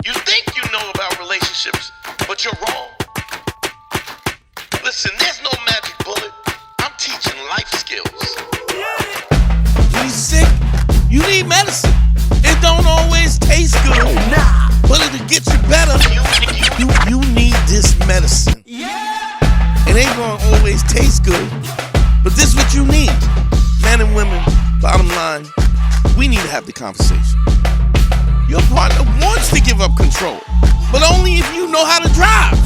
You think you know about relationships, but you're wrong. Listen, there's no magic bullet. I'm teaching life skills. When you're sick, you need medicine. It don't always taste good, but it'll get you better. You need this medicine. It ain't gonna always taste good, but this is what you need. Men and women, bottom line, we need to have the conversation. Your partner wants to give up control, but only if you know how to drive.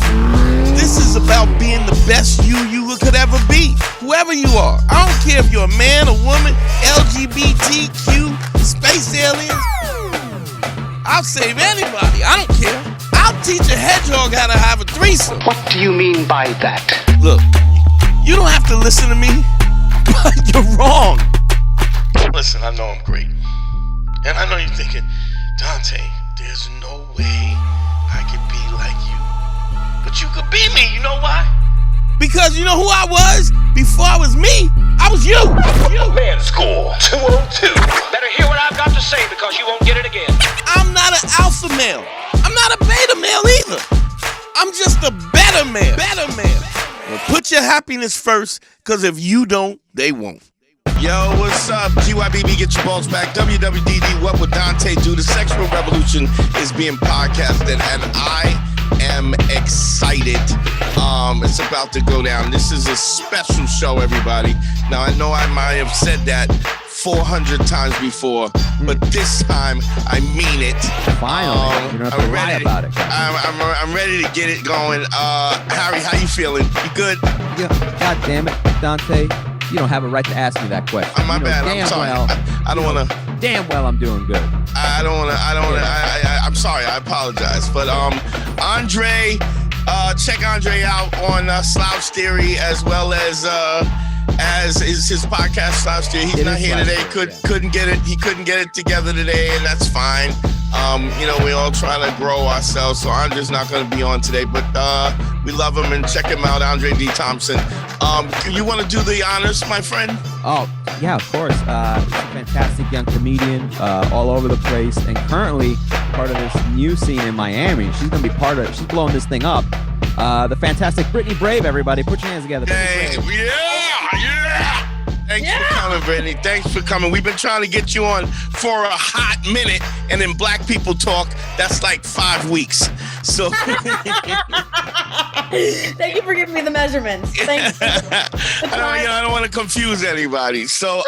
This is about being the best you could ever be, whoever you are. I don't care if you're a man, a woman, LGBTQ, space aliens. I'll save anybody. I don't care. I'll teach a hedgehog how to have a threesome. What do you mean by that? Look, you don't have to listen to me, but you're wrong. Listen, I know I'm great. And I know you're thinking, Dante, there's no way I could be like you. But you could be me, you know why? Because you know who I was? Before I was me, I was you. Man School 202. Better hear what I've got to say because you won't get it again. I'm not an alpha male. I'm not a beta male either. I'm just a better man. Well, put your happiness first, because if you don't, they won't. Yo, what's up? GYBB, get your balls back. WWDD, what would Dante do? The sexual revolution is being podcasted, and I am excited. It's about to go down. This is a special show, everybody. Now, I know I might have said that 400 times before, but this time I mean it. Finally, you don't have to lie about it. I'm ready to get it going. Harry, how you feeling? You good? Yeah, God damn it, Dante. You don't have a right to ask me that question. My bad. I'm sorry. I don't want to. Damn well, I'm doing good. I don't want to. I'm sorry. I apologize. But Andre, check Andre out on Slouch Theory as well as his podcast Slouch Theory. He's not here today. Couldn't get it. He couldn't get it together today, and that's fine. We all trying to grow ourselves, so Andre's not going to be on today, but we love him, and check him out, Andre D. Thompson. You want to do the honors, my friend? Oh, yeah, of course. He's a fantastic young comedian all over the place, and currently part of this new scene in Miami. She's going to be she's blowing this thing up. The fantastic Brittany Brave, everybody. Put your hands together. Hey, yeah. Thanks for coming, Brittany. Thanks for coming. We've been trying to get you on for a hot minute, and then Black People Talk, that's like 5 weeks. So thank you for giving me the measurements. Thanks. I don't want to confuse anybody. So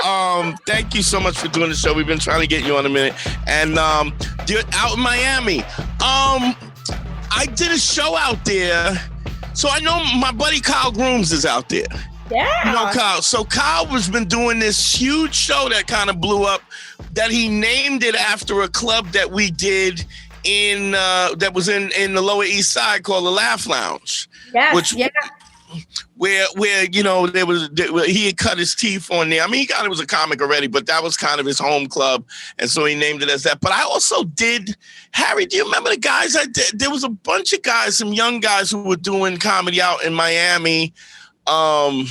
thank you so much for doing the show. We've been trying to get you on a minute. And you're out in Miami. I did a show out there. So I know my buddy Kyle Grooms is out there. Yeah. You know Kyle. So Kyle has been doing this huge show that kind of blew up, that he named it after a club that we did in that was in the Lower East Side called the Laugh Lounge. Yes, Where he had cut his teeth on there. I mean, he kind of was a comic already, but that was kind of his home club, and so he named it as that. But I also did, Harry, do you remember the guys I did? There was a bunch of guys, some young guys who were doing comedy out in Miami. I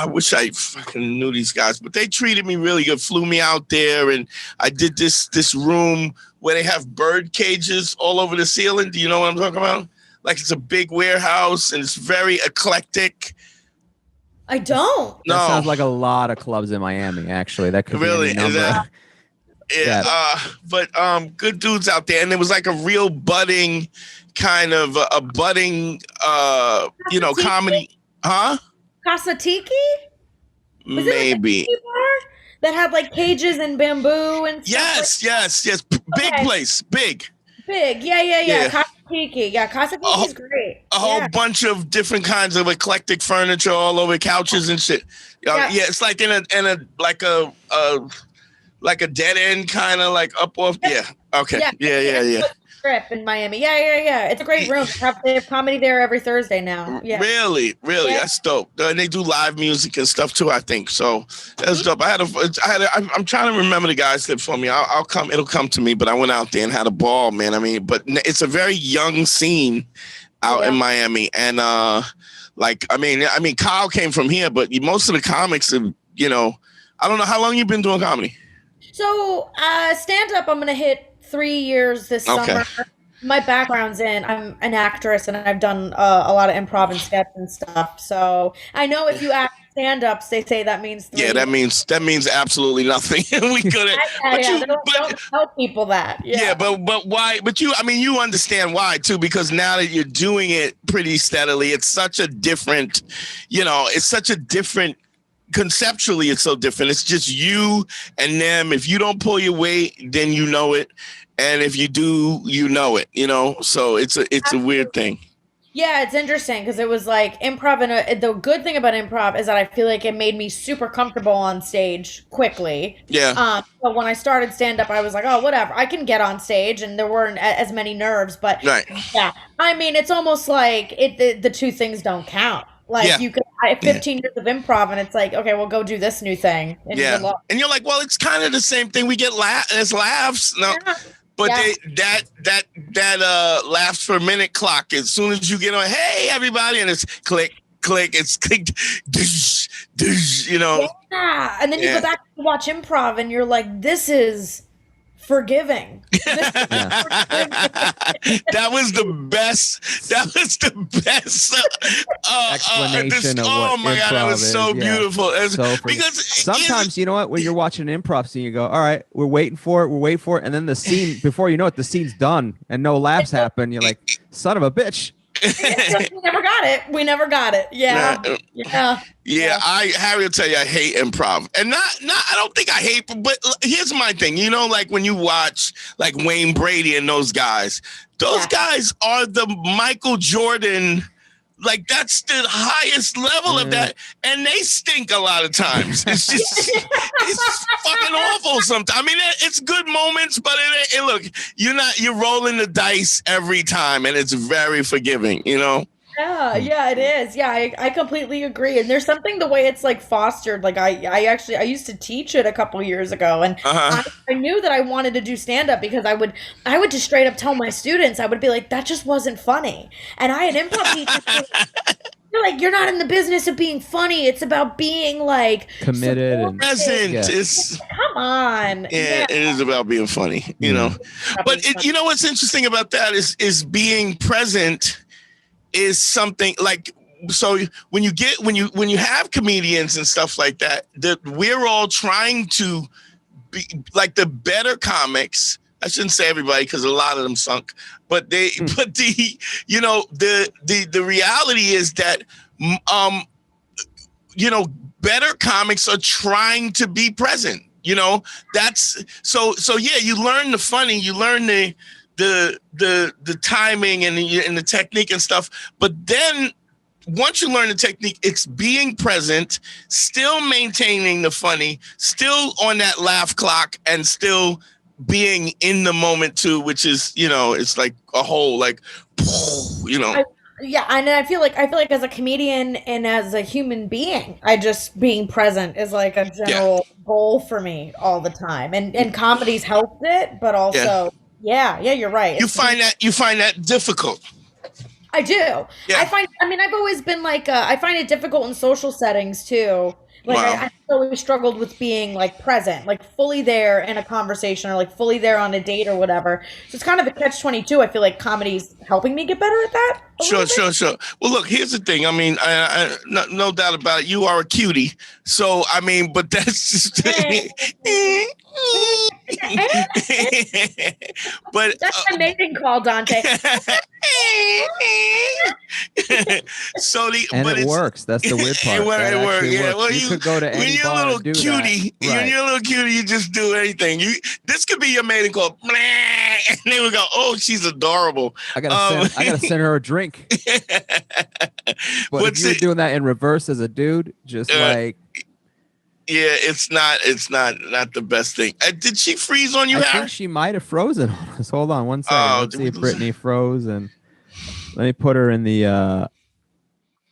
wish I fucking knew these guys, but they treated me really good, flew me out there, and I did this room where they have bird cages all over the ceiling. Do you know what I'm talking about? Like, it's a big warehouse, and it's very eclectic. I don't. No. That sounds like a lot of clubs in Miami, actually. That could really be any number. But good dudes out there, and it was like a real budding kind of comedy, huh? Casa Tiki? Was Maybe. It like a bar that had like cages and bamboo and stuff? Yes. Big place, big. Yeah. Casa Tiki. Yeah, Casa Tiki's great. A whole bunch of different kinds of eclectic furniture all over, couches and shit. Yeah, it's like in a like a dead end kind of like up off. Yeah. Okay. Yeah. Strip in Miami. Yeah. It's a great room. They have comedy there every Thursday now. Yeah. Really, Yeah. That's dope. And they do live music and stuff too, I think. So that's dope. I'm trying to remember the guys that for me. I'll come. It'll come to me. But I went out there and had a ball, man. I mean, but it's a very young scene out in Miami, and Kyle came from here, but most of the comics have, I don't know how long you've been doing comedy. So stand up, I'm gonna hit 3 years this Okay. summer. My background's I'm an actress, and I've done a lot of improv and sketch and stuff. So I know if you act stand-ups, they say that means 3 Yeah, that means absolutely nothing. We couldn't. Don't tell people that. Yeah, but why? But you understand why too, because now that you're doing it pretty steadily, it's such a different, conceptually, it's so different. It's just you and them. If you don't pull your weight, then you know it. And if you do, you know it, so it's a weird thing. Yeah, it's interesting because it was like improv. And the good thing about improv is that I feel like it made me super comfortable on stage quickly. Yeah. But when I started stand up, I was like, oh, whatever. I can get on stage, and there weren't as many nerves. But right. Yeah, I mean, it's almost like the two things don't count. Like you could 15 years of improv, and it's like, okay, well, go do this new thing. And and you're like, well, it's kind of the same thing. We get laughs. No. Yeah. But that laughs per minute clock, as soon as you get on, hey, everybody, and it's click, it's click, dish, Yeah, and then you go back to watch improv, and you're like, this is forgiving. That was the best explanation of what oh my God, that was so beautiful. Because sometimes, you know what, when you're watching an improv scene, you go, all right, we're waiting for it, and then the scene, before you know it, the scene's done and no laughs happen. You're like, son of a bitch. We never got it. Yeah. Harry will tell you, I hate improv, and not I don't think I hate, but here's my thing. Like when you watch like Wayne Brady and those guys are the Michael Jordan. Like that's the highest level of that, and they stink a lot of times. It's just it's fucking awful sometimes. I mean, it's good moments, but look, you're rolling the dice every time, and it's very forgiving. Yeah, it is. Yeah, I completely agree. And there's something the way it's like fostered. Like I used to teach it a couple years ago, and I knew that I wanted to do stand up because I would just straight up tell my students, I would be like, that just wasn't funny. And I had improv teachers. You're like, you're not in the business of being funny. It's about being like committed and present. Come on. Yeah, it is about being funny. But what's interesting about that is being present. Is something like, so when you have comedians and stuff like that we're all trying to be like the better comics. I shouldn't say everybody because a lot of them sunk, but the reality is that better comics are trying to be present. That's so you learn the funny, you learn the timing and the technique and stuff, but then once you learn the technique, it's being present, still maintaining the funny, still on that laugh clock, and still being in the moment too, which is it's like a whole like Yeah, and I feel like as a comedian and as a human being, being present is like a general goal for me all the time, and comedy's helped it, but also. Yeah, you're right. You find that difficult. I do. Yeah. I've always been like, I find it difficult in social settings too. Like I always struggled with being like present, like fully there in a conversation or like fully there on a date or whatever. So it's kind of a catch-22. I feel like comedy's helping me get better at that. Sure. Well, look, here's the thing. I mean, no doubt about it. You are a cutie. So, I mean, but that's just... but that's my mating call, Dante. It works. That's the weird part. It works. Yeah. Well, you could go to any when you're bar a little and do cutie, that. Right. When you're a little cutie, you just do anything. This could be your mating call, and they would go, "Oh, she's adorable." I gotta send her a drink. But if you're doing that in reverse as a dude, just like. Yeah, it's not the best thing. Did she freeze on you, Harry? I think she might have frozen on us. Hold on one second. Let's see if Brittany froze, and let me put her in the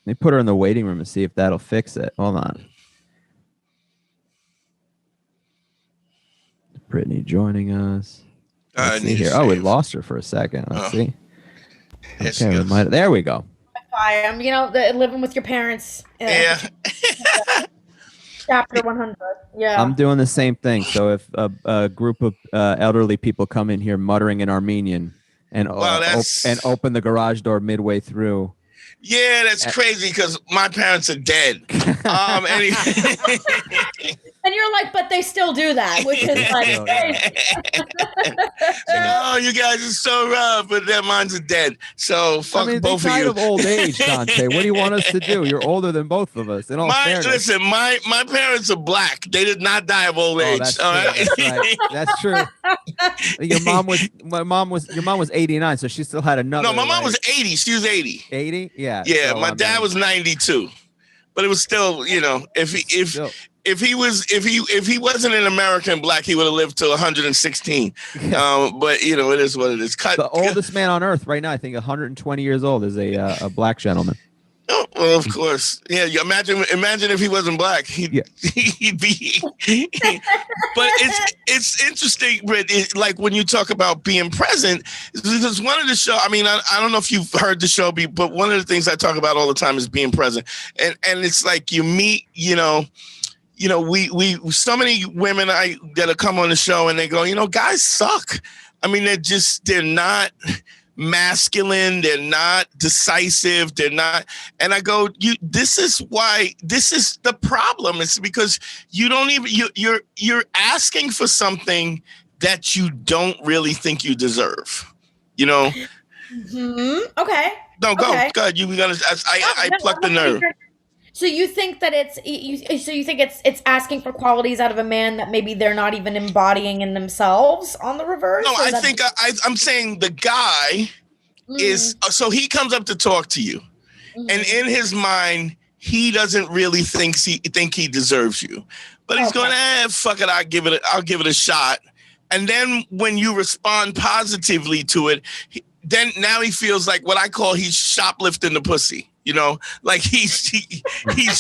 waiting room and see if that'll fix it. Hold on. Brittany joining us. Let's see here. Oh, we lost her for a second. Let's see. Okay, there we go. I'm living with your parents. Yeah. Chapter 100. Yeah. I'm doing the same thing. So if a group of elderly people come in here muttering in Armenian and open the garage door midway through. Yeah, that's crazy because my parents are dead. And you're like, but they still do that, which is like, oh, you guys are so rough, but their minds are dead. So fuck both of you. Of old age, Dante. What do you want us to do? You're older than both of us. In all fairness. Listen, my parents are black. They did not die of old age. That's all right? That's true. Your mom was 89, so she still had another. No, my mom was 80. She was 80. 80? Yeah. Yeah, so, my dad was 92. But it was still, if he wasn't an American black, he would have lived to 116. But it is what it is. The oldest man on earth right now, I think 120 years old, is a black gentleman. Oh, well, of course. Yeah, you imagine if he wasn't black, he'd be. But it's interesting, Britt. Like when you talk about being present, because one of the show. I mean, I don't know if you've heard the show, but one of the things I talk about all the time is being present, and it's like you meet, we so many women that come on the show and they go, guys suck. I mean, they're not masculine, they're not decisive, they're not, and I go, this is the problem. It's because you don't even, you're asking for something that you don't really think you deserve, Mm-hmm. Okay. No, go. Okay. Go ahead. I plucked the nerve. So you think that it's asking for qualities out of a man that maybe they're not even embodying in themselves on the reverse? No, I'm saying the guy is, so he comes up to talk to you, and in his mind, he doesn't really think he deserves you, but he's going, fuck it, I'll give it a shot. And then when you respond positively to it, then now he feels like what I call he's shoplifting the pussy. Like he's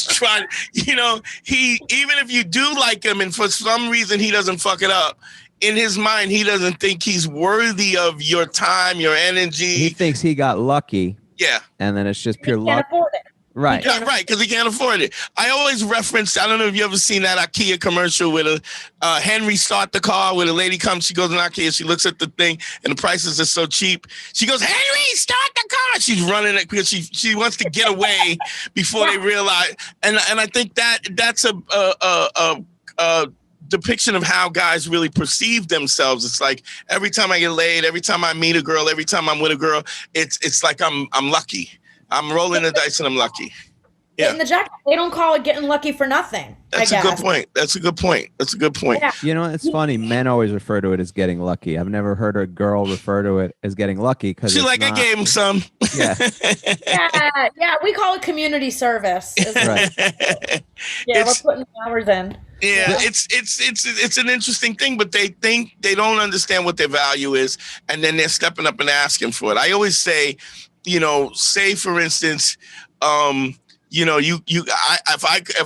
trying, even if you do like him and for some reason he doesn't fuck it up, in his mind, he doesn't think he's worthy of your time, your energy. He thinks he got lucky. Yeah. And then it's just pure luck. Can't afford it. Right. Yeah, right, because he can't afford it. I always reference, I don't know if you ever seen that IKEA commercial with Henry start the car, where the lady comes, she goes in IKEA, she looks at the thing, and the prices are so cheap. She goes, Henry, start the car. She's running it because she wants to get away before they realize. And I think that's a depiction of how guys really perceive themselves. It's like every time I get laid, every time I meet a girl, every time I'm with a girl, it's like I'm lucky. I'm rolling the dice and I'm lucky. Yeah. In the jacket, they don't call it getting lucky for nothing. That's a good point. That's a good point. Yeah. It's funny. Men always refer to it as getting lucky. I've never heard a girl refer to it as getting lucky because she's like, I gave him some. Yeah. Yeah. We call it community service. Right. Yeah, we're putting hours in. Yeah, it's an interesting thing, but they think they don't understand what their value is, and then they're stepping up and asking for it. I always say, say for instance, if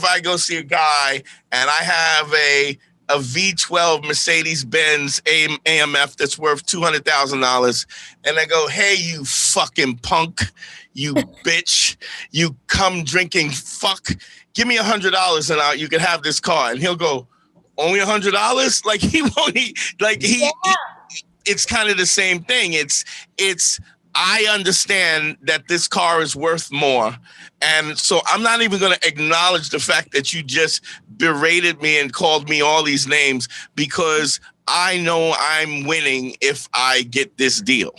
I go see a guy and I have a V12 Mercedes-Benz AMF that's worth $200,000, and I go, hey, you fucking punk, you bitch, you cum drinking fuck, give me $100 and you can have this car. And he'll go, only $100? Like he won't. It's kind of the same thing. It's. I understand that this car is worth more. And so I'm not even going to acknowledge the fact that you just berated me and called me all these names, because I know I'm winning if I get this deal.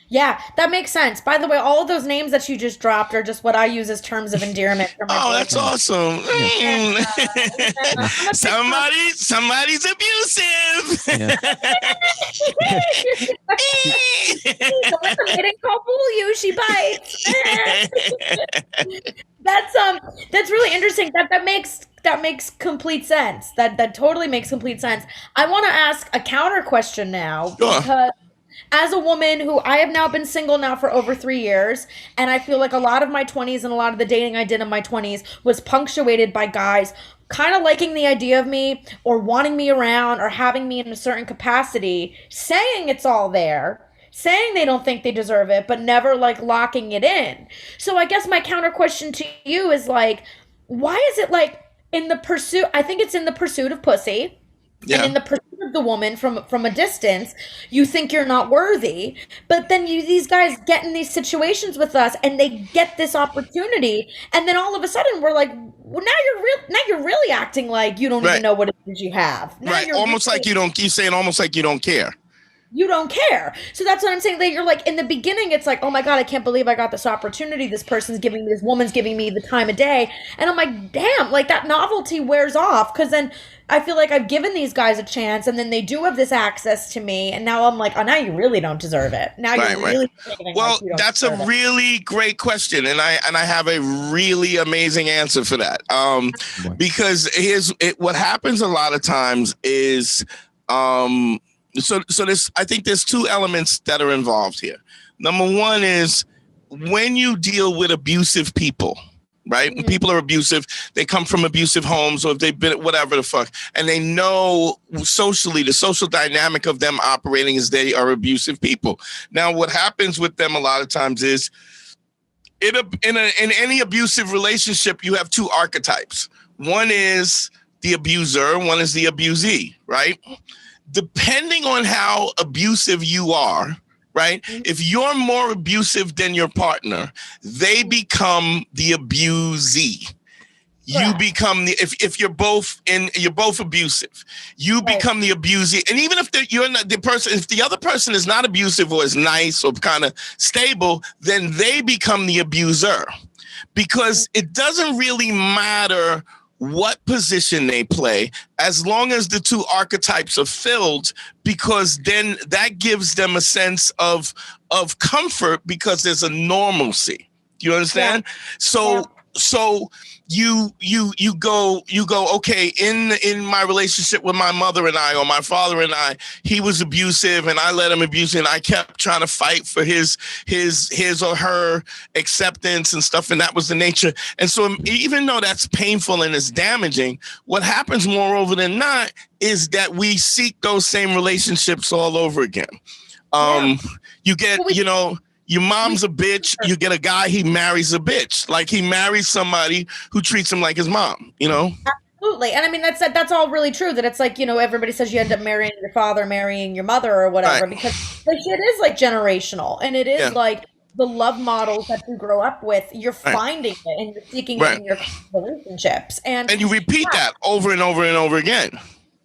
Yeah, that makes sense. By the way, all of those names that you just dropped are just what I use as terms of endearment. For my that's awesome. Somebody's abusive. Yeah. They didn't call fool you. She bites. That's really interesting. That makes complete sense. That totally makes complete sense. I want to ask a counter question now, sure. Because as a woman who I have now been single now for over 3 years, and I feel like a lot of my 20s and a lot of the dating I did in my 20s was punctuated by guys kind of liking the idea of me or wanting me around or having me in a certain capacity, saying it's all there, saying they don't think they deserve it, but never like locking it in. So I guess my counter question to you is like, why is it like in the pursuit, I think it's in the pursuit of pussy. Yeah. And in the pursuit of the woman from a distance, you think you're not worthy. But then these guys get in these situations with us and they get this opportunity. And then all of a sudden we're like, well, now you're really acting like you don't even know what it is you have. Now right. Almost like you don't, you're saying almost like you don't care. You don't care. So that's what I'm saying. That you're like, in the beginning, it's like, oh my God, I can't believe I got this opportunity. This woman's giving me the time of day. And I'm like, damn, like that novelty wears off. Cause then I feel like I've given these guys a chance and then they do have this access to me. And now I'm like, oh, now you really don't deserve it. Now you're really. Well, that's a really great question. And I have a really amazing answer for that. Because what happens a lot of times is, So I think there's two elements that are involved here. Number one is when you deal with abusive people, right? When people are abusive, they come from abusive homes or if they've been whatever the fuck, and they know socially, the social dynamic of them operating is they are abusive people. Now, what happens with them a lot of times is in any abusive relationship, you have two archetypes. One is the abuser, one is the abusee, right? Depending on how abusive you are, right? If you're more abusive than your partner, they become the abusee. You become the if you're both abusive, you become the abusee. And even if you're not the person, if the other person is not abusive or is nice or kind of stable, then they become the abuser, because it doesn't really matter what position they play, as long as the two archetypes are filled, because then that gives them a sense of comfort because there's a normalcy. Do you understand? So you go, okay, in my relationship with my mother and I, or my father and I, he was abusive and I let him abuse me and I kept trying to fight for his or her acceptance and stuff. And that was the nature. And so even though that's painful and it's damaging, what happens moreover than not is that we seek those same relationships all over again. You get, your mom's a bitch. You get a guy, he marries a bitch. Like he marries somebody who treats him like his mom, Absolutely. And I mean, that's all really true, that it's like, everybody says you end up marrying your father, marrying your mother or whatever, because like it is like generational, and it is like the love models that you grow up with, you're finding it and you're seeking it in your relationships. And you repeat that over and over and over again.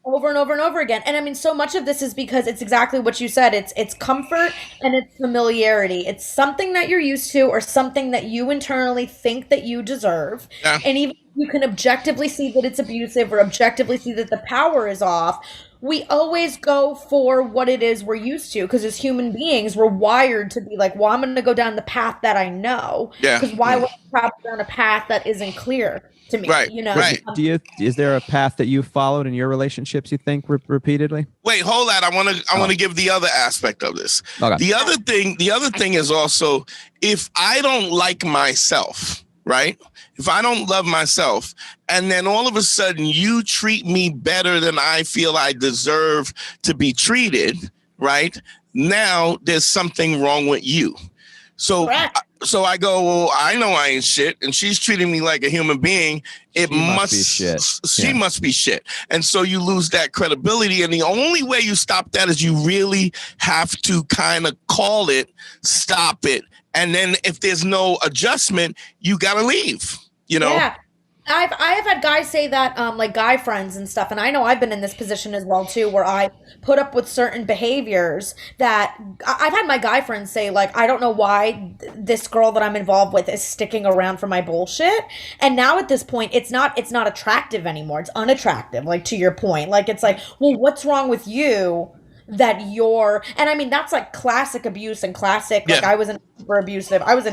Over and over and over again. And I mean, so much of this is because it's exactly what you said. It's comfort and it's familiarity. It's something that you're used to or something that you internally think that you deserve. Yeah. And even if you can objectively see that it's abusive or objectively see that the power is off, we always go for what it is we're used to, because as human beings, we're wired to be like, well, I'm going to go down the path that I know. Yeah. Because why would I travel down a path that isn't clear to me? Right. Right. Is there a path that you followed in your relationships, you think, repeatedly? Wait, hold on. I want to give the other aspect of this. Okay. The other thing is also, if I don't like myself, right? If I don't love myself, and then all of a sudden you treat me better than I feel I deserve to be treated, right? Now there's something wrong with you. So I go, well, I know I ain't shit, and she's treating me like a human being. She must be shit. And so you lose that credibility. And the only way you stop that is you really have to kind of call it, stop it. And then if there's no adjustment, you got to leave, Yeah. I have had guys say that, like guy friends and stuff. And I know I've been in this position as well, too, where I put up with certain behaviors that I've had my guy friends say, like, I don't know why this girl that I'm involved with is sticking around for my bullshit. And now at this point, it's not attractive anymore. It's unattractive, like, to your point. Like, it's like, well, what's wrong with you? That you're, and I mean, that's like classic abuse and classic, like I was in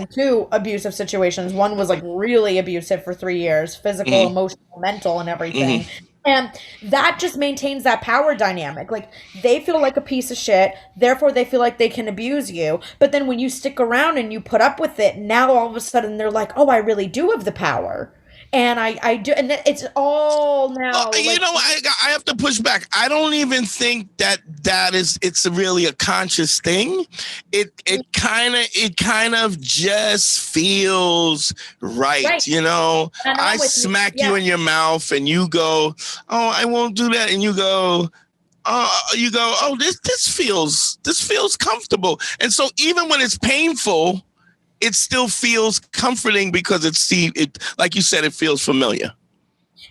two abusive situations. One was like really abusive for 3 years, physical, emotional, mental, and everything. And that just maintains that power dynamic. Like, they feel like a piece of shit, therefore they feel like they can abuse you. But then when you stick around and you put up with it, now all of a sudden they're like, oh, I really do have the power. And I do, and it's all now. Well, you know, I have to push back. I don't even think it's really a conscious thing. It kind of just feels right. You know, I smack you in your mouth and you go, oh, I won't do that. And you go, oh, this feels comfortable. And so even when it's painful, it still feels comforting because it like you said, it feels familiar.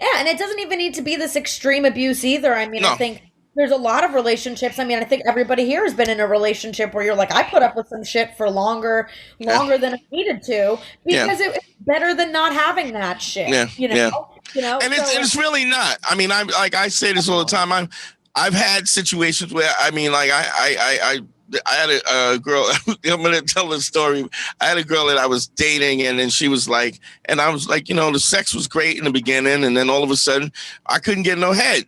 Yeah, and it doesn't even need to be this extreme abuse either. I mean, No. I think there's a lot of relationships. I mean, I think everybody here has been in a relationship where you're like, I put up with some shit for longer than I needed to because it's better than not having that shit. Yeah. You know? You know? And it's really not. I mean, I say this all the time. I've had situations where, I mean, like I had a girl, I'm going to tell the story. I had a girl that I was dating and then she was like, and I was like, you know, the sex was great in the beginning. And then all of a sudden I couldn't get no head.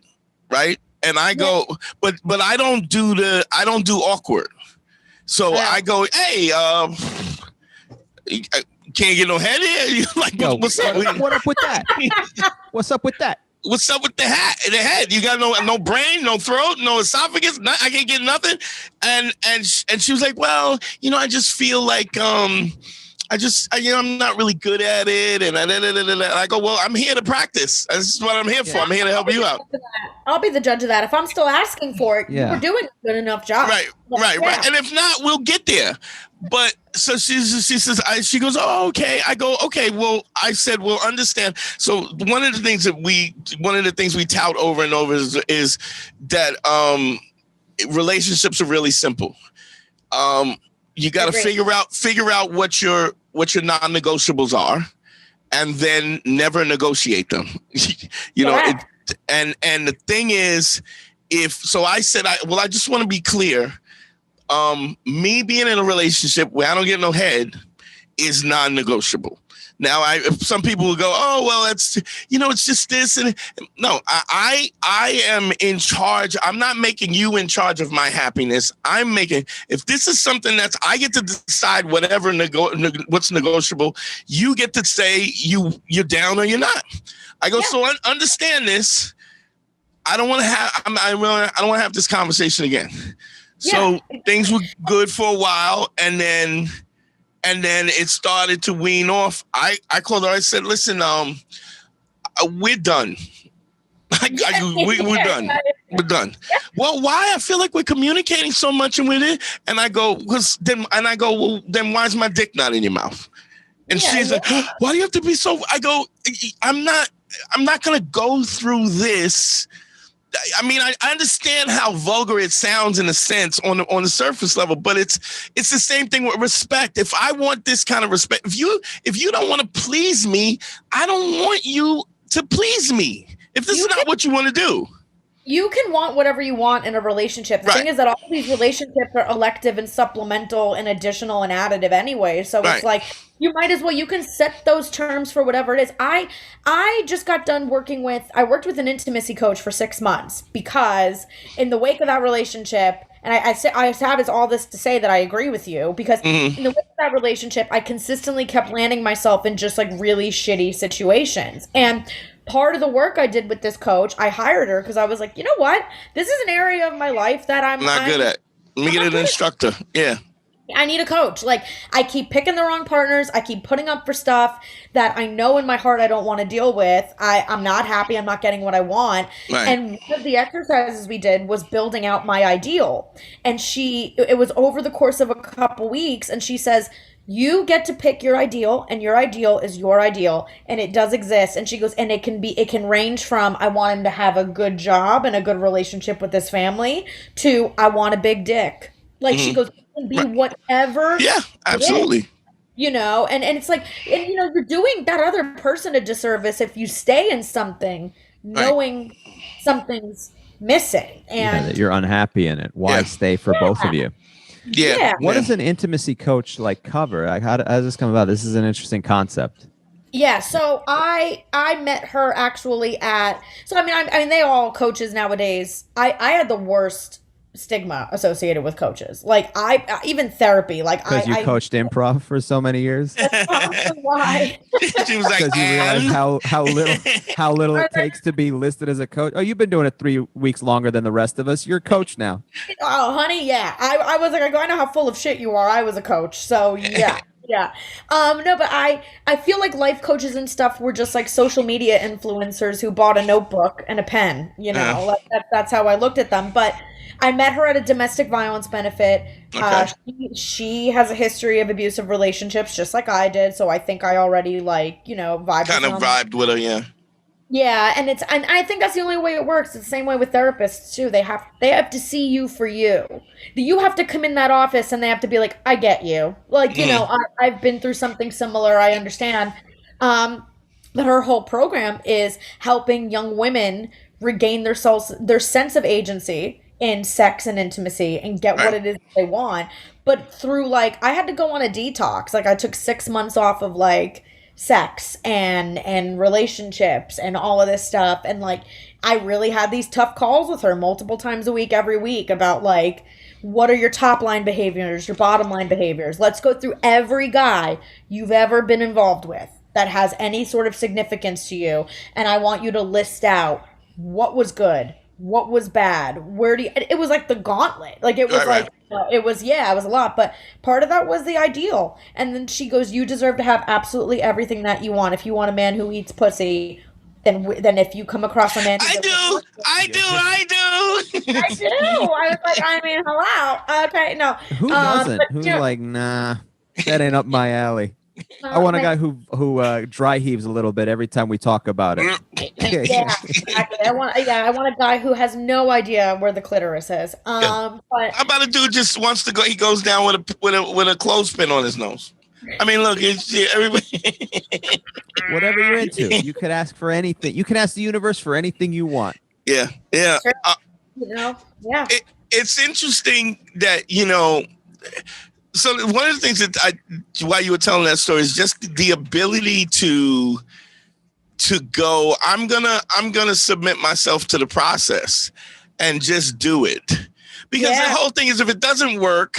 Right. And I go, but I don't do awkward. So I go, hey, can't get no head here. Like, what's up? What up with that? What's up with that? What's up with the head? You got no brain, no throat, no esophagus. I can't get nothing. And she was like, well, you know, I just feel like I'm not really good at it. And I go, well, I'm here to practice. This is what I'm here for. I'm here to help you out. I'll be the judge of that. If I'm still asking for it, you're doing a good enough job. Right. And if not, we'll get there. But so she goes, oh, okay. I go, okay. Well, I said, well, understand. So one of the things we tout over and over is that relationships are really simple. You got to figure out what your non-negotiables are, and then never negotiate them. You know, and the thing is, I said, I just want to be clear. Me being in a relationship where I don't get no head is non-negotiable. Now, some people will go, oh, well, it's just this. And no, I am in charge. I'm not making you in charge of my happiness. If this is something I get to decide whatever what's negotiable, you get to say you're down or you're not. I go, so understand this. I don't want to have this conversation again. So things were good for a while, and then it started to wean off. I called her. I said, "Listen, we're done. We're done. We're done." Well, why? I feel like we're communicating so much, and with it. And I go, well, then why's my dick not in your mouth? And she's like, why do you have to be so? I go, I'm not going to go through this. I mean, I understand how vulgar it sounds in a sense on the surface level, but it's the same thing with respect. If I want this kind of respect, if you don't want to please me, I don't want you to please me. If this is not what you want to do. You can want whatever you want in a relationship. The thing is that all these relationships are elective and supplemental and additional and additive anyway. So it's like, you might as well, you can set those terms for whatever it is. I just got done I worked with an intimacy coach for 6 months because in the wake of that relationship, and I have all this to say that I agree with you, because in the wake of that relationship, I consistently kept landing myself in just like really shitty situations. And part of the work I did with this coach, I hired her because I was like, you know what? This is an area of my life that I'm not good at. Let me get an instructor. Yeah. I need a coach. Like, I keep picking the wrong partners. I keep putting up for stuff that I know in my heart I don't want to deal with. I'm not happy. I'm not getting what I want. Right. And one of the exercises we did was building out my ideal. And it was over the course of a couple weeks. And she says, you get to pick your ideal, and your ideal is your ideal, and it does exist. And she goes, and it can range from, I want him to have a good job and a good relationship with his family, to I want a big dick. Like, she goes, it can be whatever. Yeah, absolutely. You know, and it's like, and you know, you're doing that other person a disservice if you stay in something knowing something's missing and that you're unhappy in it. Why stay for both of you? Yeah. What does an intimacy coach like cover? Like, how does this come about? This is an interesting concept. Yeah, so I met her actually I mean they all coaches nowadays. I had the worst stigma associated with coaches. Like even therapy, like because you coached improv for so many years. That's probably why. She was like, Because you realize how little it takes to be listed as a coach. Oh, you've been doing it 3 weeks longer than the rest of us. You're a coach now. Oh, honey, yeah. I was like, I know how full of shit you are. I was a coach, so yeah. Yeah. No, but I feel like life coaches and stuff were just like social media influencers who bought a notebook and a pen, you know, like that's how I looked at them. But I met her at a domestic violence benefit. Okay. She has a history of abusive relationships just like I did. So I think I already vibed with her. Yeah. Yeah, and I think that's the only way it works. It's the same way with therapists too. They have to see you for you. You have to come in that office and they have to be like, I get you. Like, you know, I've been through something similar. I understand. But her whole program is helping young women regain their sense of agency in sex and intimacy and get what it is they want. But through I had to go on a detox. Like I took 6 months off of sex and relationships and all of this stuff, and I really had these tough calls with her multiple times a week, every week, about what are your top line behaviors, your bottom line behaviors. Let's go through every guy you've ever been involved with that has any sort of significance to you, and I want you to list out what was good, what was bad, it was like the gauntlet. It was it was a lot, but part of that was the ideal. And then she goes, you deserve to have absolutely everything that you want. If you want a man who eats pussy, then if you come across a man who I do. I do. I was like, I mean, hello. Okay, no. Who doesn't? Who's like, nah, that ain't up my alley. I want a guy who dry heaves a little bit every time we talk about it. Yeah, exactly. I want a guy who has no idea where the clitoris is. But how about a dude just wants to go? He goes down with a clothespin on his nose. I mean, look, everybody. Whatever you're into, you could ask for anything. You can ask the universe for anything you want. Yeah. Sure. Yeah. It's interesting that So one of the things that while you were telling that story is just the ability to go, I'm gonna submit myself to the process and just do it. Because the whole thing is, if it doesn't work,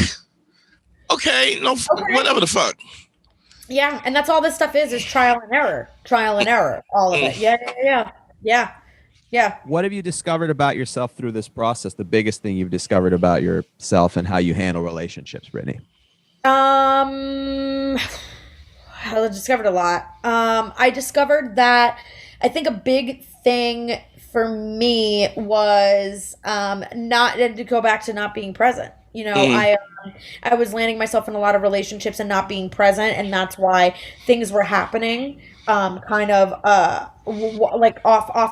whatever the fuck. Yeah, and that's all this stuff is trial and error, all of it. Yeah. What have you discovered about yourself through this process? The biggest thing you've discovered about yourself and how you handle relationships, Brittany? I discovered a lot. I discovered that I think a big thing for me was not to go back to not being present. I was landing myself in a lot of relationships and not being present, and that's why things were happening off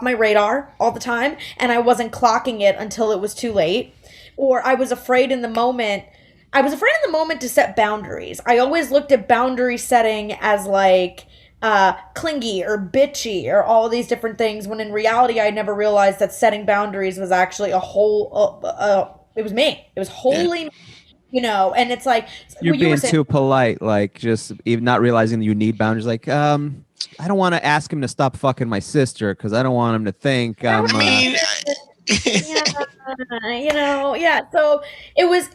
my radar all the time, and I wasn't clocking it until it was too late, or I was afraid in the moment. To set boundaries. I always looked at boundary setting as clingy or bitchy or all of these different things, when in reality I never realized that setting boundaries was actually it was me. It was wholly me. And it's you're being too polite, just even not realizing that you need boundaries. I don't want to ask him to stop fucking my sister because I don't want him to think I'm. So it was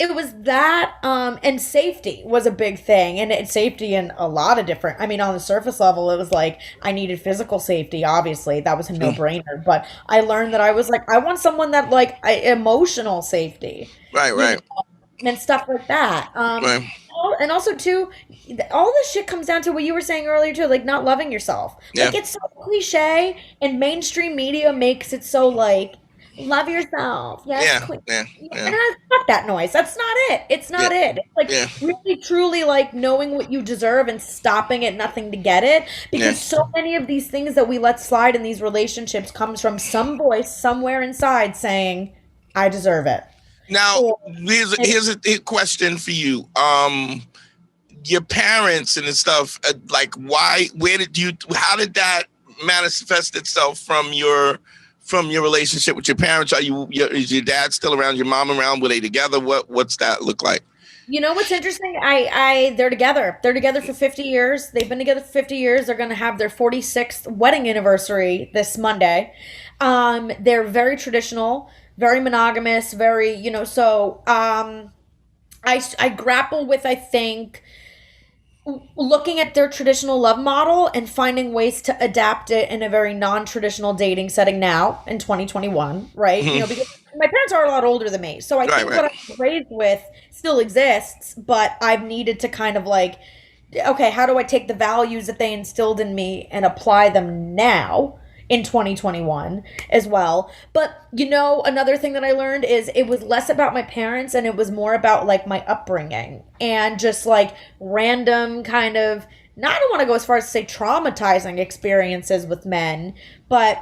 that, and safety was a big thing, and safety in a lot of different, on the surface level, it was I needed physical safety, obviously, that was a no-brainer, but I learned that I was I want someone that emotional safety. Right. And stuff like that. Right. And also too, all this shit comes down to what you were saying earlier too, not loving yourself. It's so cliche, and mainstream media makes it so love yourself. Yes. Yeah. Fuck that noise. That's not it. It's not it. It's really truly knowing what you deserve and stopping at nothing to get it. Because so many of these things that we let slide in these relationships comes from some voice somewhere inside saying, I deserve it. Now, here's a question for you. Your parents and stuff, how did that manifest itself from your relationship with your parents? Is your dad still around? Your mom around? Were they together? What's that look like? What's interesting? They're together. They're together for 50 years. They've been together for 50 years. They're going to have their 46th wedding anniversary this Monday. They're very traditional. very monogamous, very, so I grapple with, I think, looking at their traditional love model and finding ways to adapt it in a very non-traditional dating setting now in 2021, right? Because my parents are a lot older than me. So I think what I was raised with still exists, but I've needed to kind of like, okay, how do I take the values that they instilled in me and apply them now in 2021 as well? But another thing that I learned is it was less about my parents and it was more about like my upbringing and just like random kind of, now I don't want to go as far as to say traumatizing experiences with men, but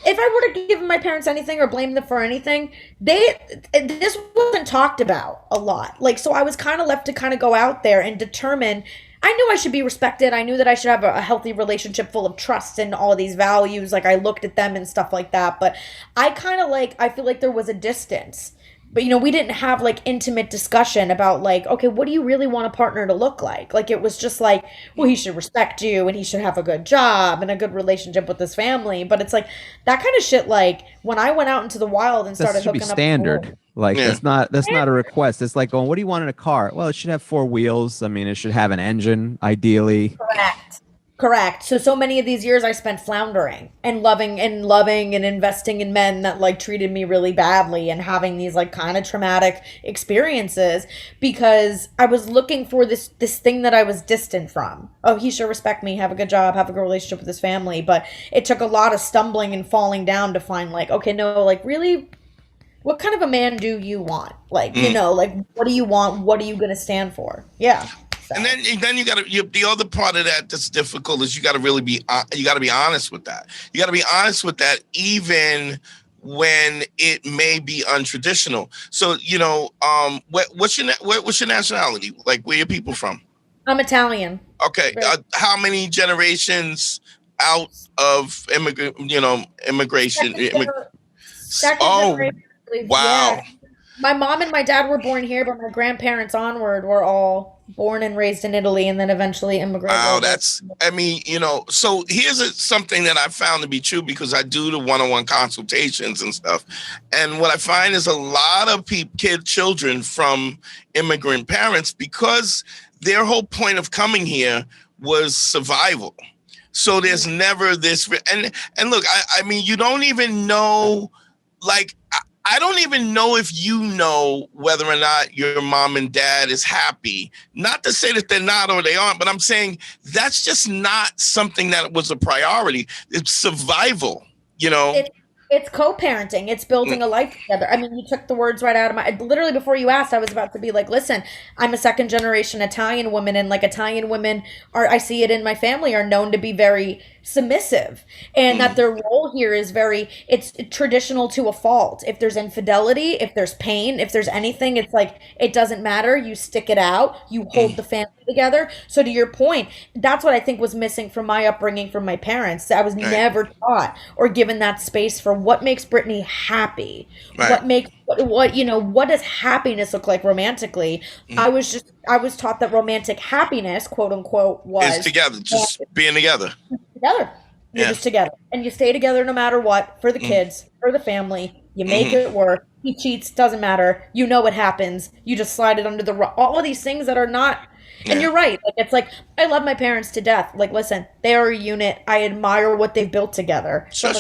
if I were to give my parents anything or blame them for anything, this wasn't talked about a lot. Like, so I was kind of left to kind of go out there and determine. I knew I should be respected. I knew that I should have a healthy relationship full of trust and all of these values. Like, I looked at them and stuff like that. But I kind of I feel like there was a distance. But, we didn't have like intimate discussion about like, okay, what do you really want a partner to look like? Like, it was just like, well, he should respect you and he should have a good job and a good relationship with his family. But it's like that kind of shit. Like when I went out into the wild and started hooking up. Standard. Like that's not a request. It's like going, what do you want in a car? Well, it should have 4 wheels. I mean, it should have an engine, ideally. Correct. So many of these years I spent floundering and loving and investing in men that like treated me really badly and having these like kind of traumatic experiences because I was looking for this thing that I was distant from. Oh, he should respect me, have a good job, have a good relationship with his family. But it took a lot of stumbling and falling down to find like, okay, no, like really, what kind of a man do you want? Like, like what do you want? What are you going to stand for? Yeah. And then you got to, the other part of that that's difficult is you got to really be honest with that. You got to be honest with that even when it may be untraditional. So, what's your nationality? Like, where are people from? I'm Italian. Okay. How many generations out of immigration? Second generation. Wow. Yeah. My mom and my dad were born here, but my grandparents onward were all born and raised in Italy and then eventually immigrated. Wow, so here's something that I found to be true because I do the one-on-one consultations and stuff. And what I find is a lot of children from immigrant parents, because their whole point of coming here was survival. So there's never this, and look, I mean, you don't even know, like, I don't even know if you know whether or not your mom and dad is happy. Not to say that they're not or they aren't, but I'm saying that's just not something that was a priority. It's survival, It's co-parenting. It's building a life together. I mean, you took the words right out of my... Literally, before you asked, I was about to be like, listen, I'm a second-generation Italian woman, and like Italian women I see it in my family, are known to be very submissive, and that their role here is it's traditional to a fault. If there's infidelity, if there's pain, if there's anything, it's like, it doesn't matter. You stick it out. You hold the family together. So to your point, that's what I think was missing from my upbringing from my parents. I was never taught or given that space for what makes Brittany happy. Right. What does happiness look like romantically? I was taught that romantic happiness, quote unquote, was together, just being together. You're just together, and you stay together no matter what, for the kids, for the family. You make it work. He cheats, doesn't matter. You know what happens. You just slide it under the rug. All of these things that are not. And you're right. Like, it's like, I love my parents to death. Like, listen, they are a unit. I admire what they've built together. Sure.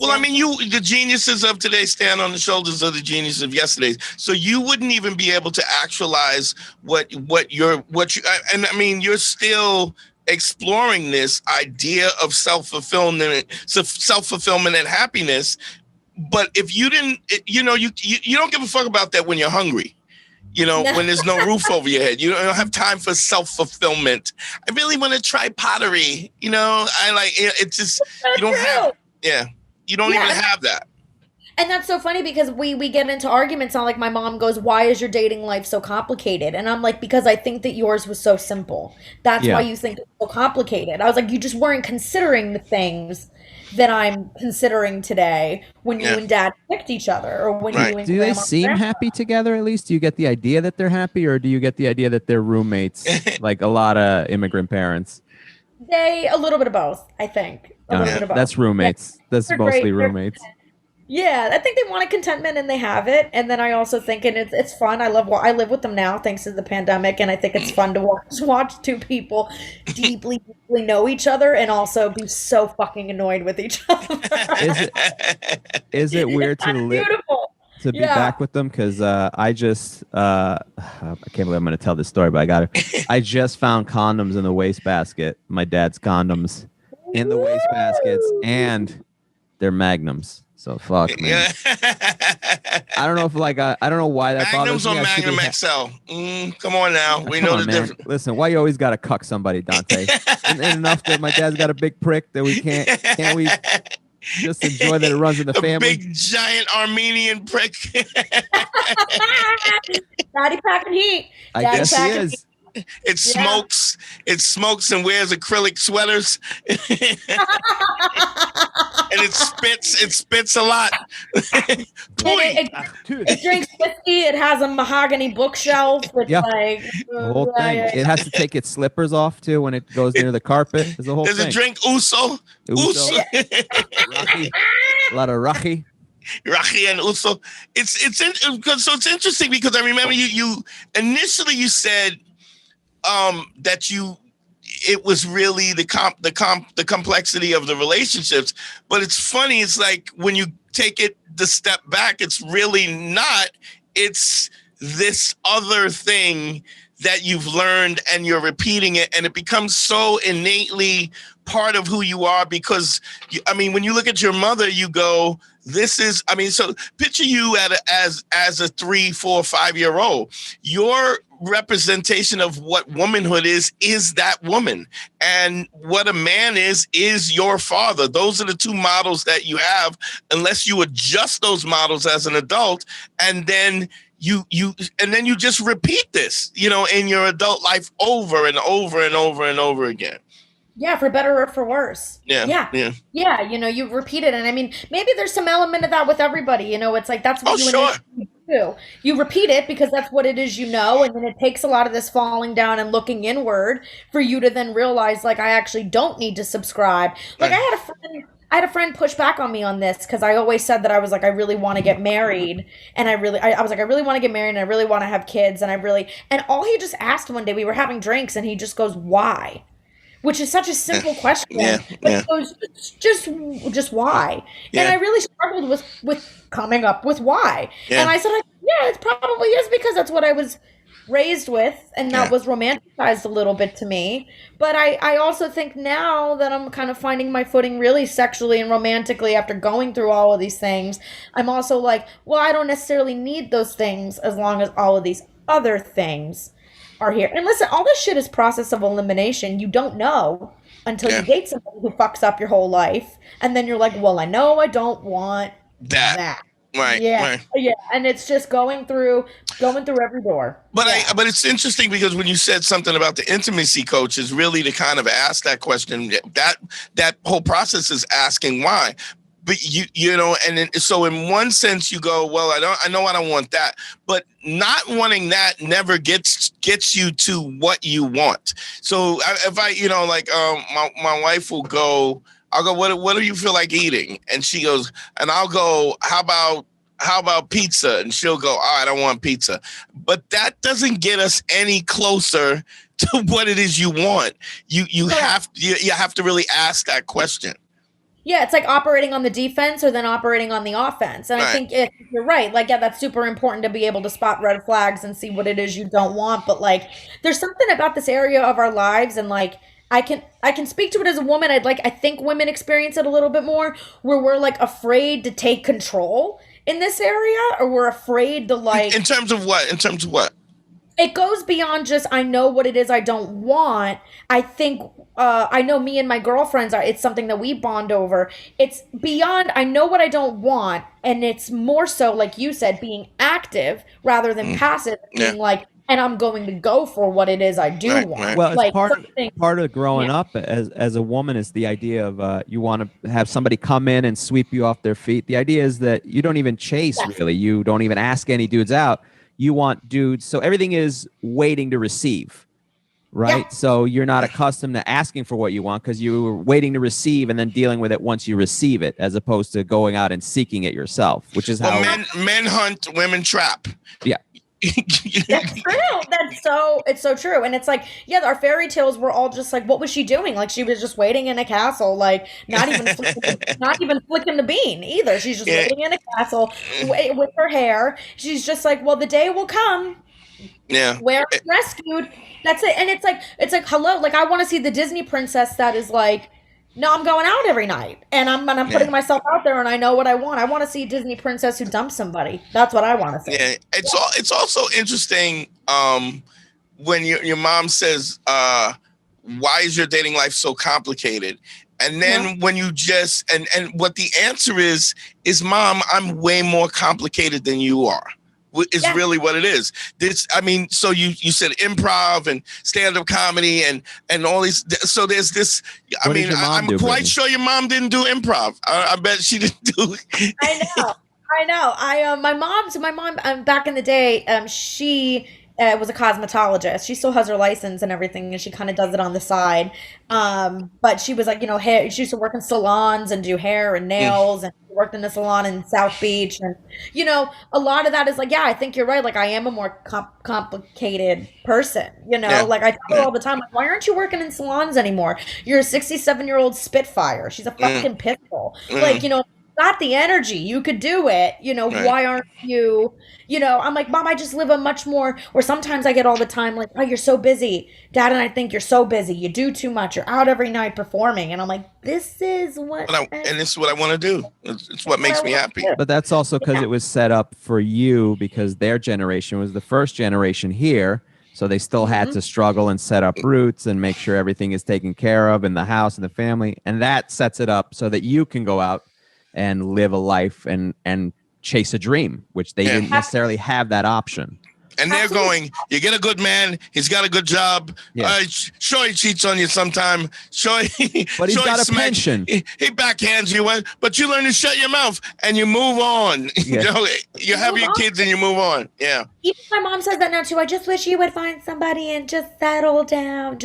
Well, I mean, the geniuses of today stand on the shoulders of the geniuses of yesterday. So you wouldn't even be able to actualize and I mean, you're still exploring this idea of self-fulfillment and happiness. But if you didn't, you don't give a fuck about that when you're hungry. When there's no roof over your head, you don't have time for self-fulfillment. I really want to try pottery. I like it. Just you don't have. Yeah, you don't even have that. And that's so funny because we get into arguments on, like, my mom goes, why is your dating life so complicated? And I'm like, because I think that yours was so simple. That's why you think it's so complicated. I was like, you just weren't considering the things that I'm considering today when you and dad picked each other, or when you and do they seem happy together? At least do you get the idea that they're happy, or do you get the idea that they're roommates like a lot of immigrant parents? A little bit of both, I think. A little bit of both. That's roommates. That's mostly roommates. Yeah, I think they wanted contentment and they have it. And then I also think, and it's fun. I live with them now thanks to the pandemic, and I think it's fun to watch two people deeply know each other and also be so fucking annoyed with each other. Is it weird to live? Beautiful. To be back with them, because I just I can't believe I'm going to tell this story, but I just found condoms in the wastebasket. My dad's condoms in the wastebaskets, and they're magnums. So fuck, man. I don't know if I don't know why that Magnums bothers me. or Magnum XL? Come on now, we know the difference. Listen, why you always got to cuck somebody, Dante? Ain't enough that my dad's got a big prick that we can't we just enjoy that it runs in the family? Big giant Armenian prick. Daddy packing heat. I guess he is. It smokes. It smokes and wears acrylic sweaters. And it spits a lot. It drinks whiskey. It has a mahogany bookshelf. It's like the whole thing. It has to take its slippers off too when it goes near the carpet. There's a whole thing. Does it drink Uso? Uso. A lot of Rachi. Rachi and Uso. It's interesting because I remember you initially you said that it was really the complexity of the relationships, but it's funny. It's like when you take it the step back, it's really not. It's this other thing that you've learned and you're repeating it, and it becomes so innately part of who you are because, when you look at your mother, you go, so picture you as a 3, 4, 5-year-old. Your representation of what womanhood is that woman. And what a man is your father. Those are the two models that you have, unless you adjust those models as an adult. And then you just repeat this, in your adult life over and over and over and over again. Yeah, for better or for worse. Yeah. You repeat it. And maybe there's some element of that with everybody. It's like that's what you do. You repeat it because that's what it is, and then it takes a lot of this falling down and looking inward for you to then realize, like, I actually don't need to subscribe. Like, I had a friend push back on me on this because I always said that I was like, I really want to get married. And I was like, I really want to get married and I really want to have kids. And all he just asked one day, we were having drinks and he just goes, why? Which is such a simple question. But he goes, just why? And I really struggled with coming up with why. And I said, it probably is because that's what I was raised with, and that was romanticized a little bit to me. But I also think now that I'm kind of finding my footing really sexually and romantically after going through all of these things, I'm also like, well, I don't necessarily need those things as long as all of these other things are here. And listen, all this shit is process of elimination. You don't know until you date somebody who fucks up your whole life, and then you're like, well, I know I don't want that. Right. Yeah. And it's just going through every door. But but it's interesting because when you said something about the intimacy coach is really to kind of ask that question. That whole process is asking why. But and then, so in one sense you go, well, I know I don't want that, but not wanting that never gets you to what you want. So if my wife will go, I'll go, what do you feel like eating? And she goes, and I'll go, how about pizza? And she'll go, I don't want pizza. But that doesn't get us any closer to what it is you want. You have to really ask that question. Yeah, it's like operating on the defense or then operating on the offense. And I think you're right. Like, that's super important to be able to spot red flags and see what it is you don't want. But like, there's something about this area of our lives, and like, I can speak to it as a woman. I think women experience it a little bit more, where we're like afraid to take control in this area, or we're afraid to like. In terms of what? It goes beyond just, I know what it is I don't want. I think, I know me and my girlfriends it's something that we bond over. It's beyond, I know what I don't want. And it's more so, like you said, being active rather than passive. Being like, and I'm going to go for what it is I do want. Well, it's part of growing up as a woman is the idea of you want to have somebody come in and sweep you off their feet. The idea is that you don't even chase, really. You don't even ask any dudes out. You want dudes. So everything is waiting to receive. right? Yeah. So you're not accustomed to asking for what you want because you were waiting to receive and then dealing with it once you receive it, as opposed to going out and seeking it yourself, which is how men hunt, women trap. Yeah. That's true. It's so true. And it's like, yeah, our fairy tales were all just like, what was she doing? Like she was just waiting in a castle, like not even flicking the bean either. She's just waiting in a castle with her hair. She's just like, well, the day will come. Yeah. Where I'm rescued. That's it. And it's like, hello, like I want to see the Disney princess that is like, no, I'm going out every night and I'm putting myself out there and I know what I want. I want to see a Disney princess who dumps somebody. That's what I want to see. Yeah. It's also interesting when your mom says, why is your dating life so complicated? And then when you just and what the answer is Mom, I'm way more complicated than you are. Is really what it is. So you said improv and stand-up comedy and all these. So there's this. I'm quite sure your mom didn't do improv. I bet she didn't do. I know. My mom back in the day, she was a cosmetologist. She still has her license and everything, and she kind of does it on the side. But she was like, hair. She used to work in salons and do hair and nails, and worked in a salon in South Beach. And, a lot of that is like, yeah, I think you're right. Like, I am a more complicated person, like I tell her all the time, like, why aren't you working in salons anymore? You're a 67-year-old Spitfire. She's a fucking pistol. Like, got the energy. You could do it. Why aren't you? I'm like, Mom, I just live a much more, or sometimes I get all the time like, oh, you're so busy. Dad and I think you're so busy. You do too much. You're out every night performing. And I'm like, this is what this is what I want to do. It's what makes me happy. But that's also because it was set up for you, because their generation was the first generation here. So they still had to struggle and set up roots and make sure everything is taken care of in the house and the family. And that sets it up so that you can go out and live a life and chase a dream, which they didn't necessarily have that option. And they're going, you get a good man, he's got a good job. Sure, he cheats on you sometime. Sure, but he's got a pension. He backhands you, but you learn to shut your mouth and you move on. Yeah. You have your kids and you move on. Yeah. Even my mom says that now too. I just wish you would find somebody and just settle down.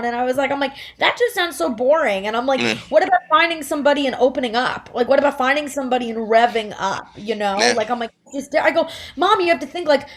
And I'm like, that just sounds so boring. And I'm like, what about finding somebody and opening up? Like, what about finding somebody and revving up? Like, I'm like, I go, Mom, you have to think like,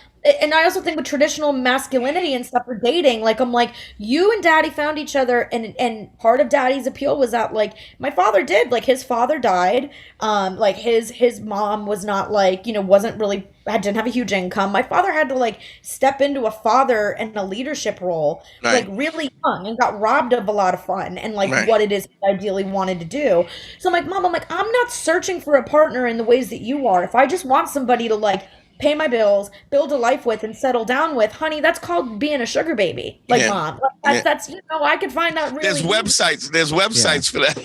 and I also think with traditional masculinity and stuff for dating, like, I'm like, you and Daddy found each other, and part of Daddy's appeal was that, like, my father did, like, his father died, like, his mom was not, like, wasn't really, didn't have a huge income. My father had to, like, step into a father and a leadership role, like, really young, and got robbed of a lot of fun, and, like, what it is he ideally wanted to do. So I'm like, Mom, I'm not searching for a partner in the ways that you are. If I just want somebody to, like, pay my bills, build a life with, and settle down with, honey, that's called being a sugar baby. Like, Mom, that's I could find that really. There's websites for that.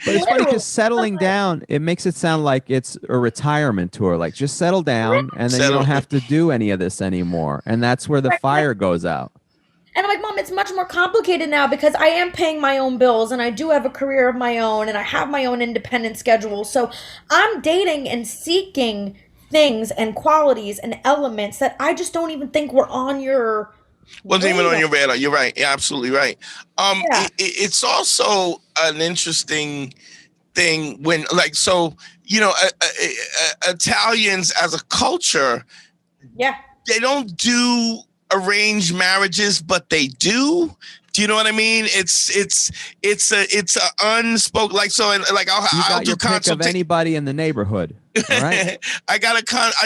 But it's funny because settling down, it makes it sound like it's a retirement tour. Like, just settle down, and then you don't have to do any of this anymore. And that's where the fire goes out. And I'm like, Mom, it's much more complicated now because I am paying my own bills and I do have a career of my own and I have my own independent schedule. So I'm dating and seeking things and qualities and elements that I just don't even think were on your wasn't even on your radar. You're right. You're absolutely right. It's also an interesting thing when, like, so, Italians as a culture, they don't do arranged marriages, but they do. Do you know what I mean? It's a unspoken, like, so, like, I'll do consultation of anybody in the neighborhood. All right. I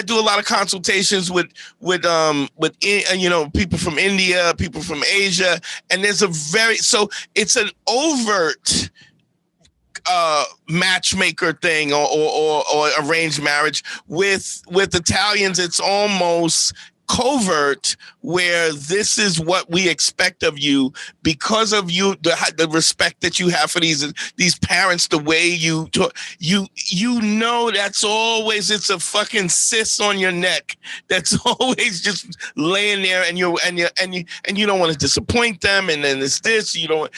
do a lot of consultations with people from India, people from Asia, and there's it's an overt matchmaker thing or arranged marriage. With Italians, it's almost covert, where this is what we expect of you because of you, the respect that you have for these parents, the way you talk, that's always, it's a fucking cis on your neck that's always just laying there, and you don't want to disappoint them, and then it's this, you don't.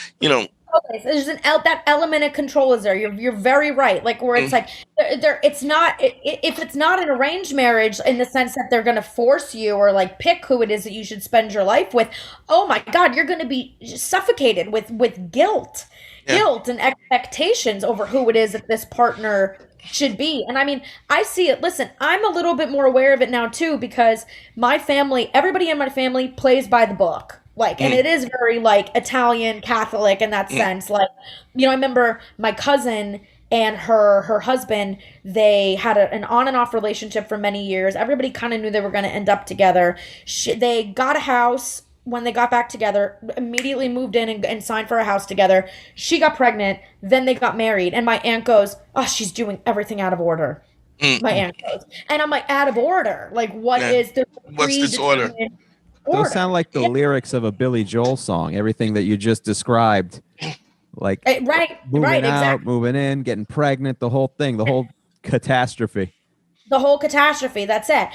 Okay, so there's that element of control is there. You're very right. Like where it's like it's not if it's not an arranged marriage in the sense that they're going to force you or like pick who it is that you should spend your life with. Oh my God, you're going to be suffocated with guilt. Yeah. Guilt and expectations over who it is that this partner should be. And I mean, I see it. Listen, I'm a little bit more aware of it now too, because my family, everybody in my family plays by the book. Like, and it is very like Italian Catholic in that sense. Like, you know, I remember my cousin and her husband, they had an on and off relationship for many years. Everybody kind of knew they were going to end up together. They got a house when they got back together, immediately moved in and signed for a house together. She got pregnant, then they got married. And my aunt goes, oh, she's doing everything out of order. My aunt goes. And I'm like, out of order? Like, what's this order? Those sound like the lyrics of a Billy Joel song. Everything that you just described, like moving out, moving in, getting pregnant, the whole thing, the whole catastrophe. The whole catastrophe. That's it.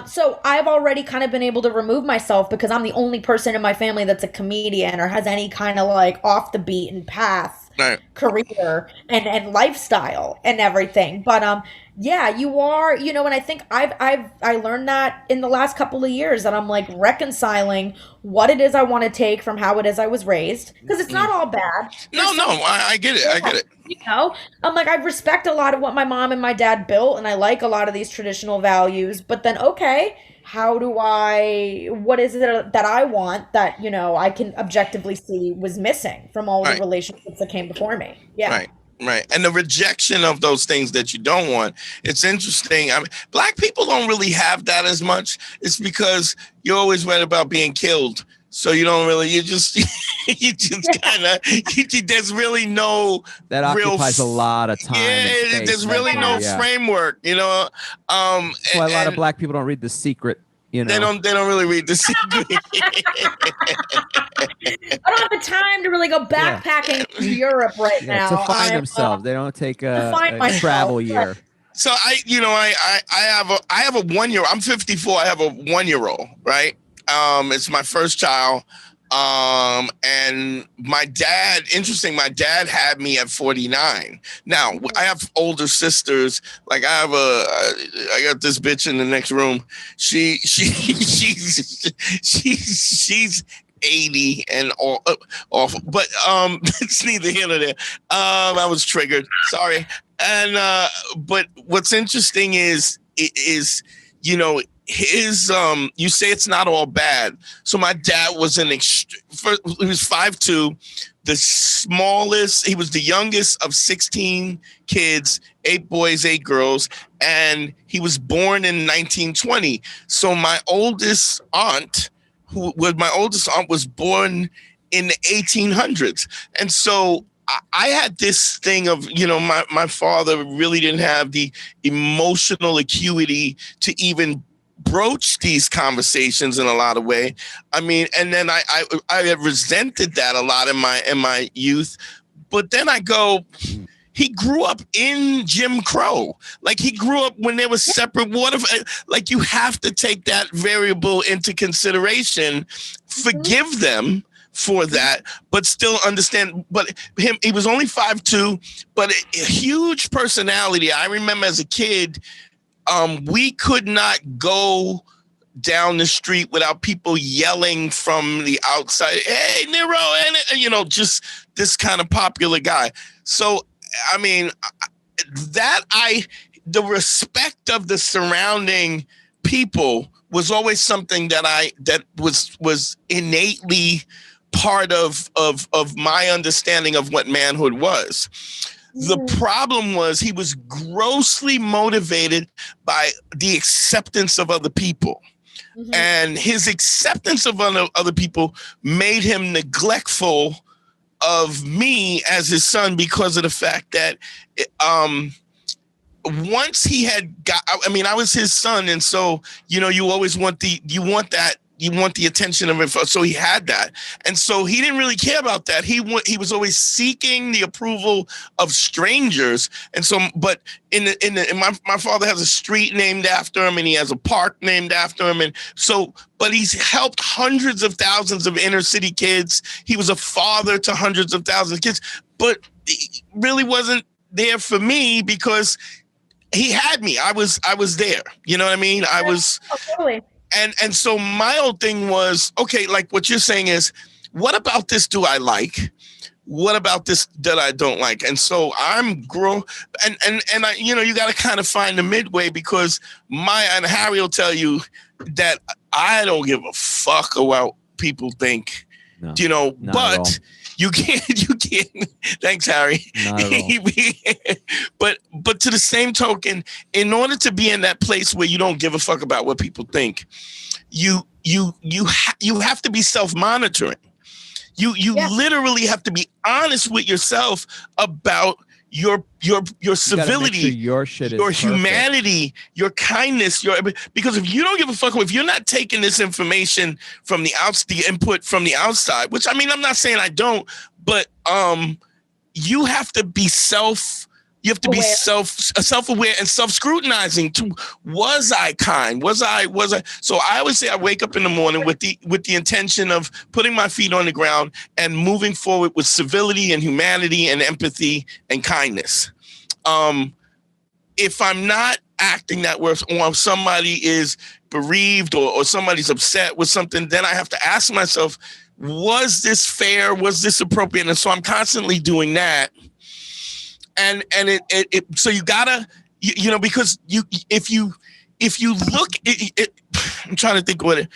So I've already kind of been able to remove myself because I'm the only person in my family that's a comedian or has any kind of like off the beaten path career and lifestyle and everything. But yeah, you are, you know, and I think I learned that in the last couple of years that I'm like reconciling what it is I want to take from how it is I was raised, because it's not all bad. I get it. I get it. You know, I'm like, I respect a lot of what my mom and my dad built, and I like a lot of these traditional values, but then, okay, what is it that I want that, you know, I can objectively see was missing from all the relationships that came before me? Yeah. Right. And the rejection of those things that you don't want. It's interesting. I mean, Black people don't really have that as much. It's because you always read about being killed. So you don't really, you just kind of, there's really no that occupies a lot of time. Yeah, there's really no framework, you know. That's why a lot of Black people don't read The Secret. You know? They don't really read The Secret. I don't have the time to really go backpacking to Europe now. To find themselves. They don't take a travel year. So I have a 1 year. I'm 54. I have a 1 year old, right? It's my first child. And my dad had me at 49. Now I have older sisters. Like I got this bitch in the next room. She's 80 and awful, but it's neither here nor there. I was triggered. Sorry. And but what's interesting is you know, his you say it's not all bad. So my dad was he was 5'2", the smallest. He was the youngest of 16 kids, 8 boys, 8 girls, and he was born in 1920. So my oldest aunt was born in the 1800s. And so I had this thing of, you know, my father really didn't have the emotional acuity to even broach these conversations in a lot of way. I mean, and then I had resented that a lot in my youth. But then I go, he grew up in Jim Crow. Like he grew up when there was separate water. Like you have to take that variable into consideration, forgive them for that, but still understand. But he was only 5'2", but a huge personality. I remember as a kid, we could not go down the street without people yelling from the outside, "Hey, Nero," and you know, just this kind of popular guy. So, I mean, the respect of the surrounding people was always something that was innately part of my understanding of what manhood was. The problem was he was grossly motivated by the acceptance of other people. Mm-hmm. And his acceptance of other people made him neglectful of me as his son because of the fact that once he had I was his son. And so, you know, you always want that you want the attention of it. So he had that. And so he didn't really care about that. He was always seeking the approval of strangers. And so, but my father has a street named after him, and he has a park named after him. And so, but he's helped hundreds of thousands of inner city kids. He was a father to hundreds of thousands of kids, but he really wasn't there for me because he had me. I was there. You know what I mean? I was. Oh, totally. And so my whole thing was, okay, like what you're saying is, what about this do I like? What about this that I don't like? And so I'm and I, you know, you got to kind of find the midway, because and Harry will tell you that I don't give a fuck about people think, No, you know, but you can't, thanks, Harry. Not at all. But to the same token, in order to be in that place where you don't give a fuck about what people think, you have to be self-monitoring. You literally have to be honest with yourself about your civility, sure your shit is your perfect. humanity, your kindness, because if you don't give a fuck, if you're not taking this information from the input from the outside, which I mean, I'm not saying I don't, but you have to be self-aware and self-scrutinizing too. Was I kind? Was I? So I always say I wake up in the morning with the intention of putting my feet on the ground and moving forward with civility and humanity and empathy and kindness. If I'm not acting that way, or if somebody is bereaved or somebody's upset with something, then I have to ask myself, was this fair? Was this appropriate? And so I'm constantly doing that. And so you gotta, you know, because if you look, I'm trying to think what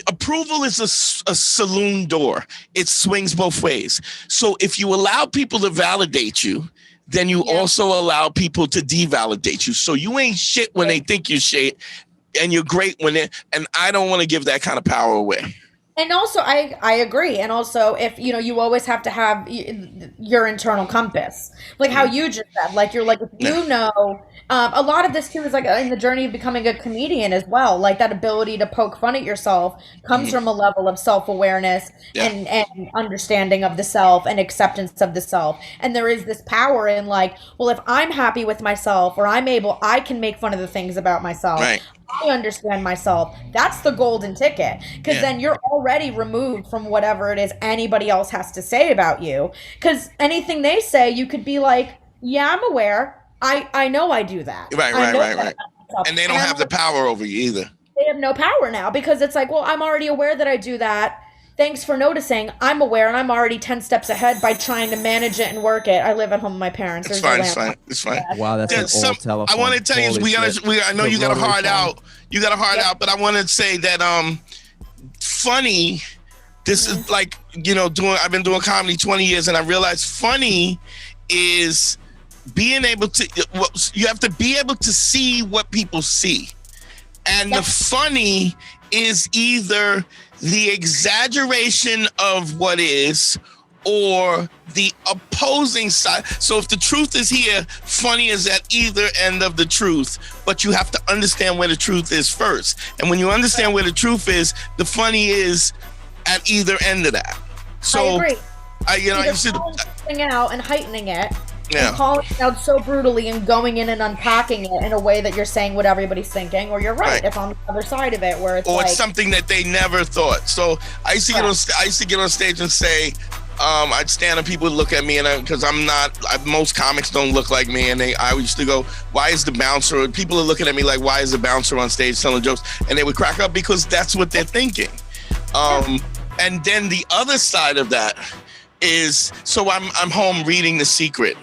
approval is a saloon door. It swings both ways. So if you allow people to validate you, then you also allow people to devalidate you. So you ain't shit when they think you're shit, and you're great when and I don't want to give that kind of power away. And also, I agree. And also, if, you know, you always have to have your internal compass, like how you just said, like, you're like, if you know, a lot of this too is like in the journey of becoming a comedian as well. Like that ability to poke fun at yourself comes from a level of self-awareness and understanding of the self and acceptance of the self. And there is this power in like, well, if I'm happy with myself, or I can make fun of the things about myself. Right. I understand myself. That's the golden ticket, because then you're already removed from whatever it is anybody else has to say about you, because anything they say, you could be like, yeah, I'm aware. I know I do that. Right. And they don't have the power over you either. They have no power now, because it's like, well, I'm already aware that I do that. Thanks for noticing. I'm aware, and I'm already 10 steps ahead by trying to manage it and work it. I live at home with my parents. It's fine. Wow, that's an old telephone. I want to tell you, I know you got a hard out. You got a hard out, but I want to say that funny. This is like, you know, I've been doing comedy 20 years, and I realized funny is being able to. You have to be able to see what people see, and the funny is either the exaggeration of what is, or the opposing side. So if the truth is here, funny is at either end of the truth, but you have to understand where the truth is first. And when you understand where the truth is, the funny is at either end of that. So I agree. You see calling out and heightening it, and calling it out so brutally and going in and unpacking it in a way that you're saying what everybody's thinking, or you're right. It's on the other side of it, where it's it's something that they never thought. So I used to get on stage and say, I'd stand and people would look at me, and because most comics don't look like me, and I used to go, why is the bouncer? People are looking at me like, why is the bouncer on stage telling jokes? And they would crack up, because that's what they're thinking. And then the other side of that is, so I'm home reading The Secret,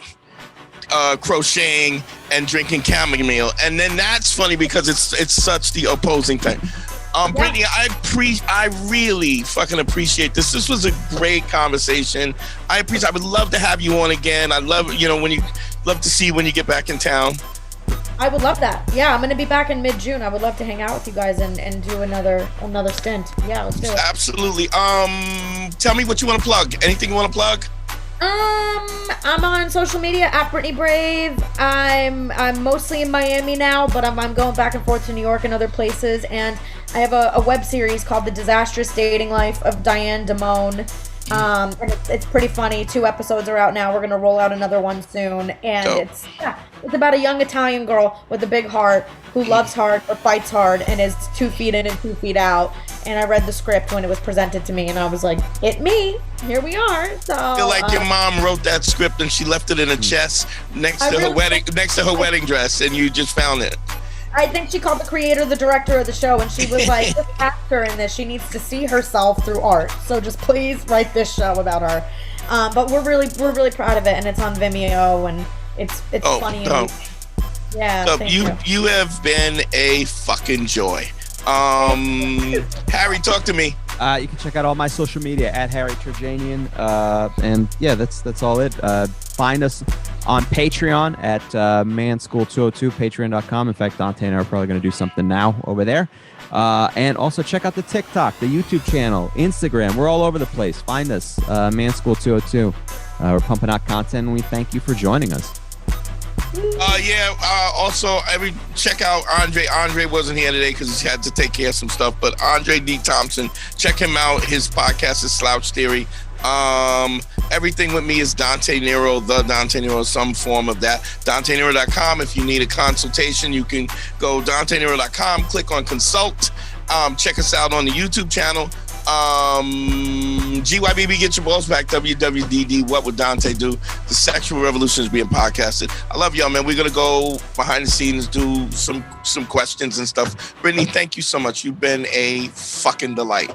crocheting and drinking chamomile, and then that's funny because it's such the opposing thing. Brittany, I really fucking appreciate this. This was a great conversation. I would love to have you on again. I'd love, love to see you when you get back in town. I would love that. Yeah, I'm going to be back in mid-June. I would love to hang out with you guys and do another stint. Yeah, let's do it. Absolutely. Tell me what you want to plug. Anything you want to plug? I'm on social media at Brittany Brave. I'm mostly in Miami now, but I'm going back and forth to New York and other places. And I have a web series called The Disastrous Dating Life of Diane Damone. And it's pretty funny. 2 episodes are out now. We're gonna roll out another one soon, and it's about a young Italian girl with a big heart who loves hard but fights hard and is 2 feet in and 2 feet out. And I read the script when it was presented to me, and I was like, "Hit me! Here we are." So I feel like your mom wrote that script and she left it in a chest next to her wedding dress, and you just found it. I think she called the creator the director of the show, and she was like, "Just cast her in this. She needs to see herself through art. So just please write this show about her." But we're really proud of it, and it's on Vimeo, and it's funny. And yeah, so you have been a fucking joy. Harry, talk to me. You can check out all my social media at Harry Terjanian, and yeah, that's all it. Find us on Patreon at manschool202, patreon.com. In fact, Dante and I are probably going to do something now over there. And also check out the TikTok, the YouTube channel, Instagram. We're all over the place. Find us, manschool202. We're pumping out content, and we thank you for joining us. Also, check out Andre. Andre wasn't here today because he had to take care of some stuff. But Andre D. Thompson, check him out. His podcast is Slouch Theory. Everything with me is Dante Nero, the Dante Nero, some form of that. DanteNero.com. If you need a consultation, you can go DanteNero.com, click on consult. Check us out on the YouTube channel. GYBB, get your balls back. WWDD, what would Dante do? The sexual revolution is being podcasted. I love y'all, man. We're gonna go behind the scenes, do some questions and stuff. Brittany, thank you so much. You've been a fucking delight.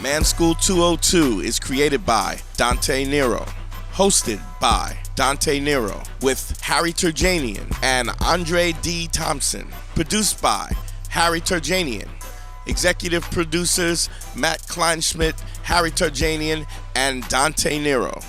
Man School 202 is created by Dante Nero, hosted by Dante Nero, with Harry Terjanian and Andre D. Thompson, produced by Harry Terjanian. Executive producers Matt Kleinschmidt, Harry Terjanian, and Dante Nero.